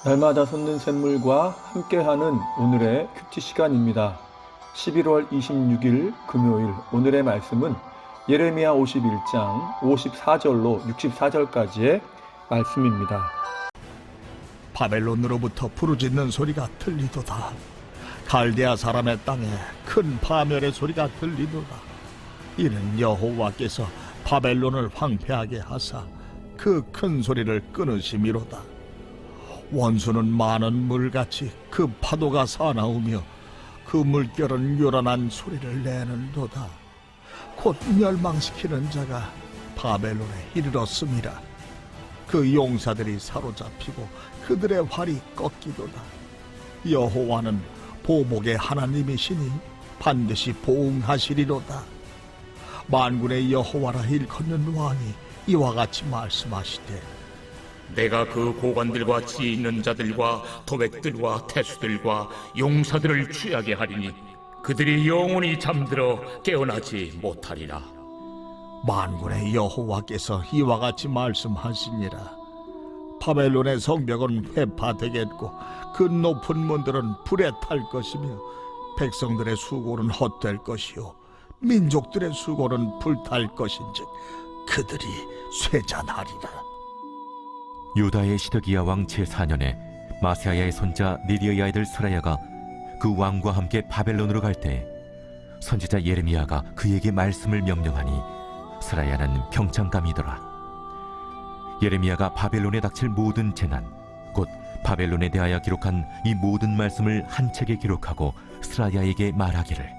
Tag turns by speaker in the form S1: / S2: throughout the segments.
S1: 날마다 솟는 샘물과 함께하는 오늘의 큐티 시간입니다. 11월 26일 금요일 오늘의 말씀은 예레미야 51장 54절로 64절까지의 말씀입니다.
S2: 바벨론으로부터 부르짖는 소리가 들리도다. 갈대아 사람의 땅에 큰 파멸의 소리가 들리도다. 이는 여호와께서 바벨론을 황폐하게 하사 그 큰 소리를 끊으심이로다. 원수는 많은 물같이 그 파도가 사나우며 그 물결은 요란한 소리를 내는도다. 곧 멸망시키는 자가 바벨론에 이르렀음이라. 그 용사들이 사로잡히고 그들의 활이 꺾이도다. 여호와는 보복의 하나님이시니 반드시 보응하시리로다. 만군의 여호와라 일컫는 왕이 이와 같이 말씀하시되,
S3: 내가 그 고관들과 지혜 있는 자들과 도백들과 태수들과 용사들을 취하게 하리니 그들이 영원히 잠들어 깨어나지 못하리라.
S2: 만군의 여호와께서 이와 같이 말씀하시니라. 바벨론의 성벽은 회파되겠고 그 높은 문들은 불에 탈 것이며 백성들의 수고는 헛될 것이요 민족들의 수고는 불탈 것인즉 그들이 쇠잔하리라.
S4: 유다의 시드기야 왕 제4년에 마세아야의 손자 니디의 아이들 스라야가 그 왕과 함께 바벨론으로 갈 때 선지자 예레미야가 그에게 말씀을 명령하니 스라야는 평창감이더라. 예레미야가 바벨론에 닥칠 모든 재난, 곧 바벨론에 대하여 기록한 이 모든 말씀을 한 책에 기록하고 스라야에게 말하기를,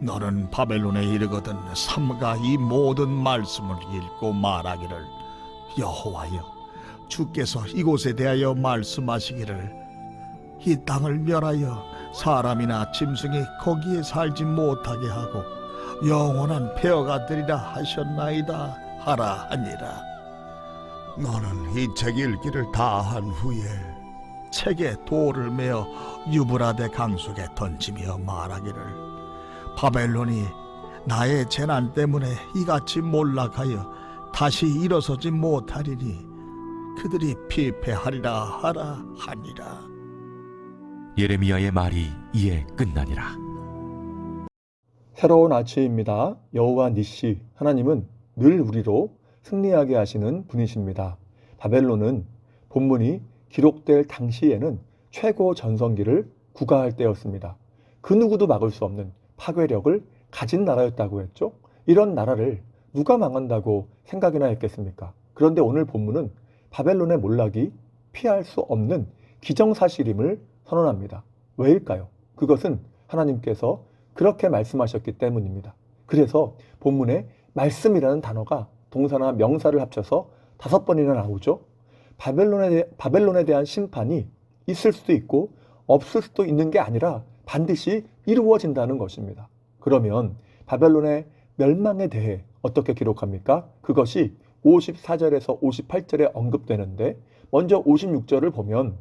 S2: 너는 바벨론에 이르거든 삼가 이 모든 말씀을 읽고 말하기를, 여호와여, 주께서 이곳에 대하여 말씀하시기를, 이 땅을 멸하여 사람이나 짐승이 거기에 살지 못하게 하고 영원한 폐허가 되리라 하셨나이다 하라 하니라. 너는 이 책 읽기를 다 한 후에 책에 돌을 메어 유브라데 강속에 던지며 말하기를, 바벨론이 나의 재난 때문에 이같이 몰락하여 다시 일어서지 못하리니 그들이 피폐하리라 하라 하니라.
S4: 예레미야의 말이 이에 끝나니라.
S1: 새로운 아침입니다. 여호와 니시 하나님은 늘 우리로 승리하게 하시는 분이십니다. 바벨론은 본문이 기록될 당시에는 최고 전성기를 구가할 때였습니다. 그 누구도 막을 수 없는 파괴력을 가진 나라였다고 했죠. 이런 나라를 누가 망한다고 생각이나 했겠습니까? 그런데 오늘 본문은 바벨론의 몰락이 피할 수 없는 기정사실임을 선언합니다. 왜일까요? 그것은 하나님께서 그렇게 말씀하셨기 때문입니다. 그래서 본문에 말씀이라는 단어가 동사나 명사를 합쳐서 5번이나 나오죠. 바벨론에 대한 심판이 있을 수도 있고 없을 수도 있는 게 아니라 반드시 이루어진다는 것입니다. 그러면 바벨론의 멸망에 대해 어떻게 기록합니까? 그것이 54절에서 58절에 언급되는데, 먼저 56절을 보면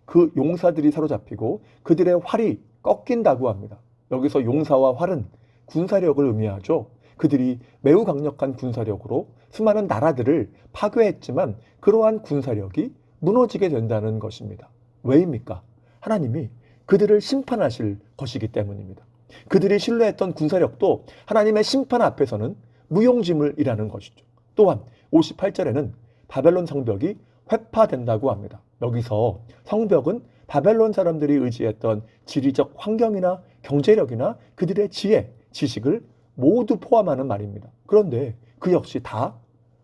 S1: 그 용사들이 사로잡히고 그들의 활이 꺾인다고 합니다. 여기서 용사와 활은 군사력을 의미하죠. 그들이 매우 강력한 군사력으로 수많은 나라들을 파괴했지만 그러한 군사력이 무너지게 된다는 것입니다. 왜입니까? 하나님이 그들을 심판하실 것이기 때문입니다. 그들이 신뢰했던 군사력도 하나님의 심판 앞에서는 무용지물이라는 것이죠. 또한 58절에는 바벨론 성벽이 회파된다고 합니다. 여기서 성벽은 바벨론 사람들이 의지했던 지리적 환경이나 경제력이나 그들의 지혜, 지식을 모두 포함하는 말입니다. 그런데 그 역시 다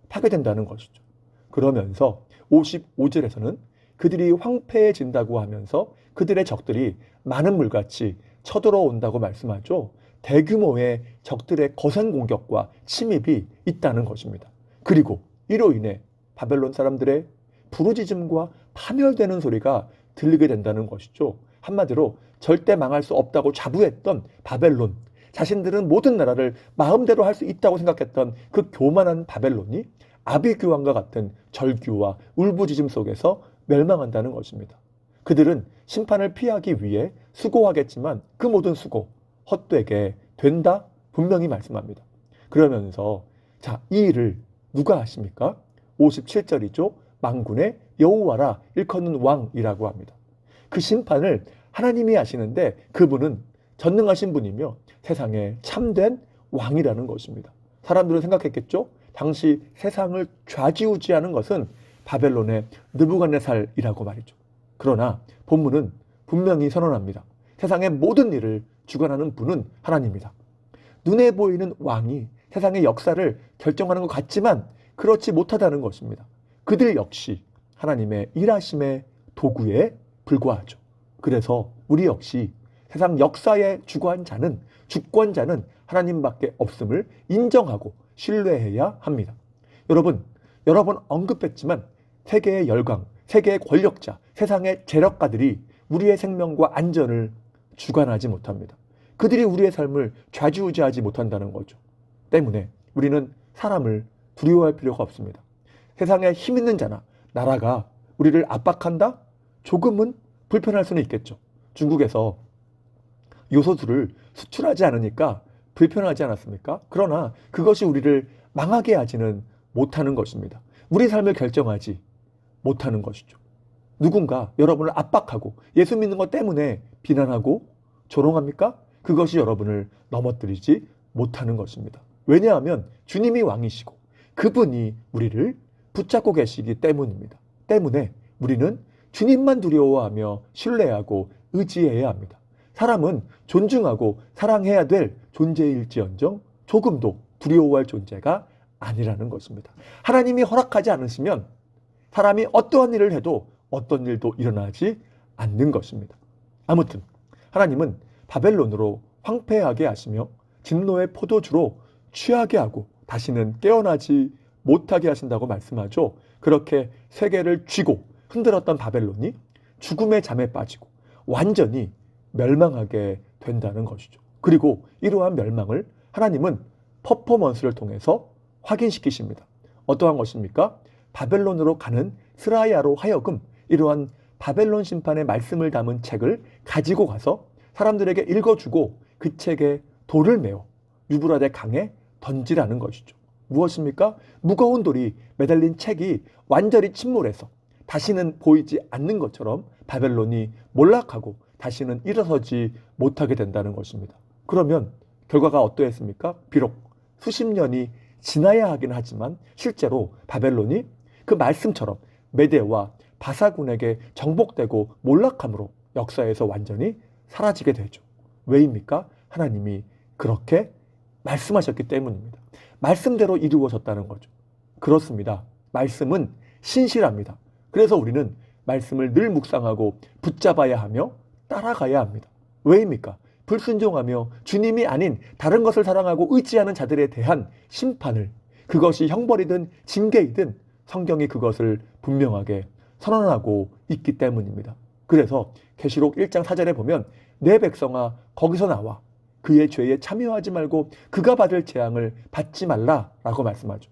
S1: 파괴된다는 것이죠. 그러면서 55절에서는 그들이 황폐해진다고 하면서 그들의 적들이 많은 물같이 쳐들어온다고 말씀하죠. 대규모의 적들의 거센 공격과 침입이 있다는 것입니다. 그리고 이로 인해 바벨론 사람들의 부르짖음과 파멸되는 소리가 들리게 된다는 것이죠. 한마디로 절대 망할 수 없다고 자부했던 바벨론, 자신들은 모든 나라를 마음대로 할 수 있다고 생각했던 그 교만한 바벨론이 아비규환과 같은 절규와 울부짖음 속에서 멸망한다는 것입니다. 그들은 심판을 피하기 위해 수고하겠지만 그 모든 수고 헛되게 된다 분명히 말씀합니다. 그러면서 이 일을 누가 하십니까? 57절이죠. 만군의 여호와라 일컫는 왕이라고 합니다. 그 심판을 하나님이 하시는데 그분은 전능하신 분이며 세상에 참된 왕이라는 것입니다. 사람들은 생각했겠죠? 당시 세상을 좌지우지하는 것은 바벨론의 느부갓네살이라고 말이죠. 그러나 본문은 분명히 선언합니다. 세상의 모든 일을 주관하는 분은 하나님이다. 눈에 보이는 왕이 세상의 역사를 결정하는 것 같지만 그렇지 못하다는 것입니다. 그들 역시 하나님의 일하심의 도구에 불과하죠. 그래서 우리 역시 세상 역사의 주권자는 하나님밖에 없음을 인정하고 신뢰해야 합니다. 여러분, 여러 번 언급했지만 세계의 열강, 세계의 권력자, 세상의 재력가들이 우리의 생명과 안전을 주관하지 못합니다. 그들이 우리의 삶을 좌지우지하지 못한다는 거죠. 때문에 우리는 사람을 두려워할 필요가 없습니다. 세상에 힘 있는 자나 나라가 우리를 압박한다? 조금은 불편할 수는 있겠죠. 중국에서 요소수를 수출하지 않으니까 불편하지 않았습니까? 그러나 그것이 우리를 망하게 하지는 못하는 것입니다. 우리 삶을 결정하지 못하는 것이죠. 누군가 여러분을 압박하고 예수 믿는 것 때문에 비난하고 조롱합니까? 그것이 여러분을 넘어뜨리지 못하는 것입니다. 왜냐하면 주님이 왕이시고 그분이 우리를 붙잡고 계시기 때문입니다. 때문에 우리는 주님만 두려워하며 신뢰하고 의지해야 합니다. 사람은 존중하고 사랑해야 될 존재일지언정 조금도 두려워할 존재가 아니라는 것입니다. 하나님이 허락하지 않으시면 사람이 어떠한 일을 해도 어떤 일도 일어나지 않는 것입니다. 아무튼 하나님은 바벨론으로 황폐하게 하시며 진노의 포도주로 취하게 하고 다시는 깨어나지 못하게 하신다고 말씀하죠. 그렇게 세계를 쥐고 흔들었던 바벨론이 죽음의 잠에 빠지고 완전히 멸망하게 된다는 것이죠. 그리고 이러한 멸망을 하나님은 퍼포먼스를 통해서 확인시키십니다. 어떠한 것입니까? 바벨론으로 가는 스라야로 하여금 이러한 바벨론 심판의 말씀을 담은 책을 가지고 가서 사람들에게 읽어주고 그 책에 돌을 메어 유브라데 강에 던지라는 것이죠. 무엇입니까? 무거운 돌이 매달린 책이 완전히 침몰해서 다시는 보이지 않는 것처럼 바벨론이 몰락하고 다시는 일어서지 못하게 된다는 것입니다. 그러면 결과가 어떠했습니까? 비록 수십 년이 지나야 하긴 하지만 실제로 바벨론이 그 말씀처럼 메대와 바사군에게 정복되고 몰락함으로 역사에서 완전히 사라지게 되죠. 왜입니까? 하나님이 그렇게 말씀하셨기 때문입니다. 말씀대로 이루어졌다는 거죠. 그렇습니다. 말씀은 신실합니다. 그래서 우리는 말씀을 늘 묵상하고 붙잡아야 하며 따라가야 합니다. 왜입니까? 불순종하며 주님이 아닌 다른 것을 사랑하고 의지하는 자들에 대한 심판을, 그것이 형벌이든 징계이든 성경이 그것을 분명하게 선언하고 있기 때문입니다. 그래서 계시록 1장 4절에 보면 내 백성아 거기서 나와 그의 죄에 참여하지 말고 그가 받을 재앙을 받지 말라라고 말씀하죠.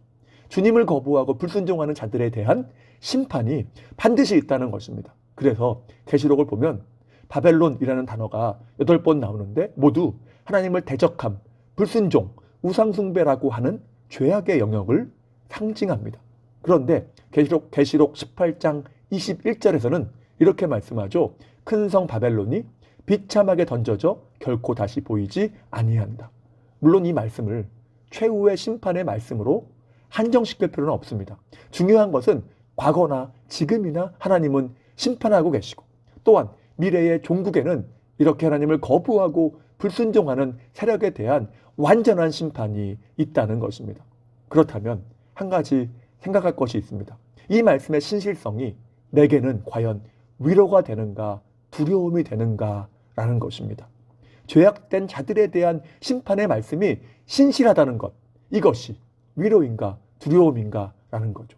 S1: 주님을 거부하고 불순종하는 자들에 대한 심판이 반드시 있다는 것입니다. 그래서 계시록을 보면 바벨론이라는 단어가 8번 나오는데 모두 하나님을 대적함, 불순종, 우상숭배라고 하는 죄악의 영역을 상징합니다. 그런데 계시록 18장 21절에서는 이렇게 말씀하죠. 큰 성 바벨론이 비참하게 던져져 결코 다시 보이지 아니한다. 물론 이 말씀을 최후의 심판의 말씀으로 한정시킬 필요는 없습니다. 중요한 것은 과거나 지금이나 하나님은 심판하고 계시고 또한 미래의 종국에는 이렇게 하나님을 거부하고 불순종하는 세력에 대한 완전한 심판이 있다는 것입니다. 그렇다면 한 가지 생각할 것이 있습니다. 이 말씀의 신실성이 내게는 과연 위로가 되는가 두려움이 되는가라는 것입니다. 죄악된 자들에 대한 심판의 말씀이 신실하다는 것, 이것이 위로인가 두려움인가라는 거죠.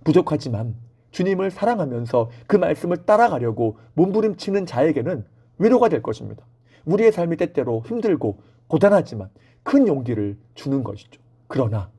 S1: 부족하지만 주님을 사랑하면서 그 말씀을 따라가려고 몸부림치는 자에게는 위로가 될 것입니다. 우리의 삶이 때때로 힘들고 고단하지만 큰 용기를 주는 것이죠. 그러나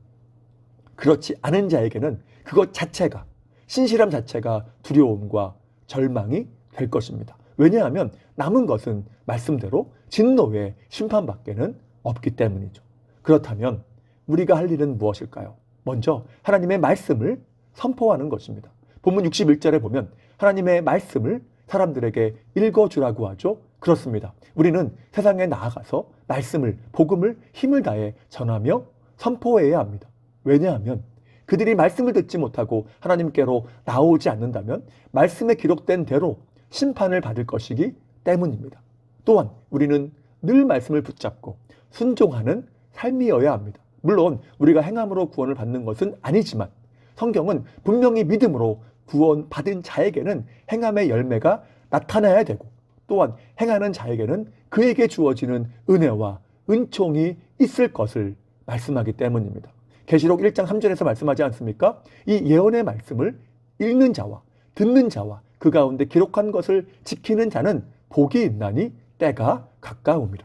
S1: 그렇지 않은 자에게는 그것 자체가, 신실함 자체가 두려움과 절망이 될 것입니다. 왜냐하면 남은 것은 말씀대로 진노의 심판밖에는 없기 때문이죠. 그렇다면 우리가 할 일은 무엇일까요? 먼저 하나님의 말씀을 선포하는 것입니다. 본문 61절에 보면 하나님의 말씀을 사람들에게 읽어주라고 하죠. 그렇습니다. 우리는 세상에 나아가서 말씀을, 복음을 힘을 다해 전하며 선포해야 합니다. 왜냐하면 그들이 말씀을 듣지 못하고 하나님께로 나오지 않는다면 말씀에 기록된 대로 심판을 받을 것이기 때문입니다. 또한 우리는 늘 말씀을 붙잡고 순종하는 삶이어야 합니다. 물론 우리가 행함으로 구원을 받는 것은 아니지만 성경은 분명히 믿음으로 구원받은 자에게는 행함의 열매가 나타나야 되고 또한 행하는 자에게는 그에게 주어지는 은혜와 은총이 있을 것을 말씀하기 때문입니다. 계시록 1장 3절에서 말씀하지 않습니까? 이 예언의 말씀을 읽는 자와 듣는 자와 그 가운데 기록한 것을 지키는 자는 복이 있나니 때가 가까움이라.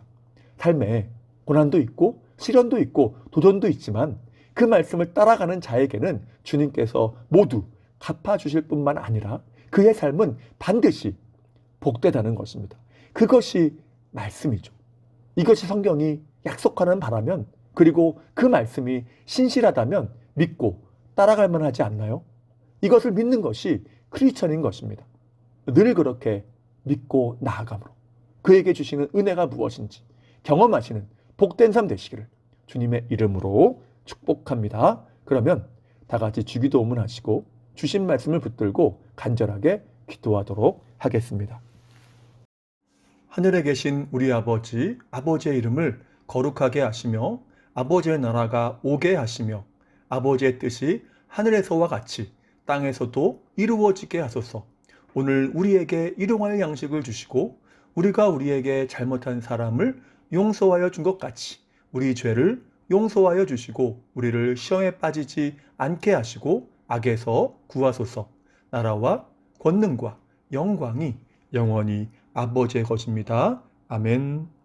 S1: 삶에 고난도 있고 시련도 있고 도전도 있지만 그 말씀을 따라가는 자에게는 주님께서 모두 갚아주실 뿐만 아니라 그의 삶은 반드시 복되다는 것입니다. 그것이 말씀이죠. 이것이 성경이 약속하는 바라면 그리고 그 말씀이 신실하다면 믿고 따라갈 만하지 않나요? 이것을 믿는 것이 크리스천인 것입니다. 늘 그렇게 믿고 나아감으로 그에게 주시는 은혜가 무엇인지 경험하시는 복된 삶 되시기를 주님의 이름으로 축복합니다. 그러면 다 같이 주기도문 하시고 주신 말씀을 붙들고 간절하게 기도하도록 하겠습니다. 하늘에 계신 우리 아버지, 아버지의 이름을 거룩하게 하시며 아버지의 나라가 오게 하시며 아버지의 뜻이 하늘에서와 같이 땅에서도 이루어지게 하소서. 오늘 우리에게 일용할 양식을 주시고 우리가 우리에게 잘못한 사람을 용서하여 준 것 같이 우리 죄를 용서하여 주시고 우리를 시험에 빠지지 않게 하시고 악에서 구하소서. 나라와 권능과 영광이 영원히 아버지의 것입니다. 아멘.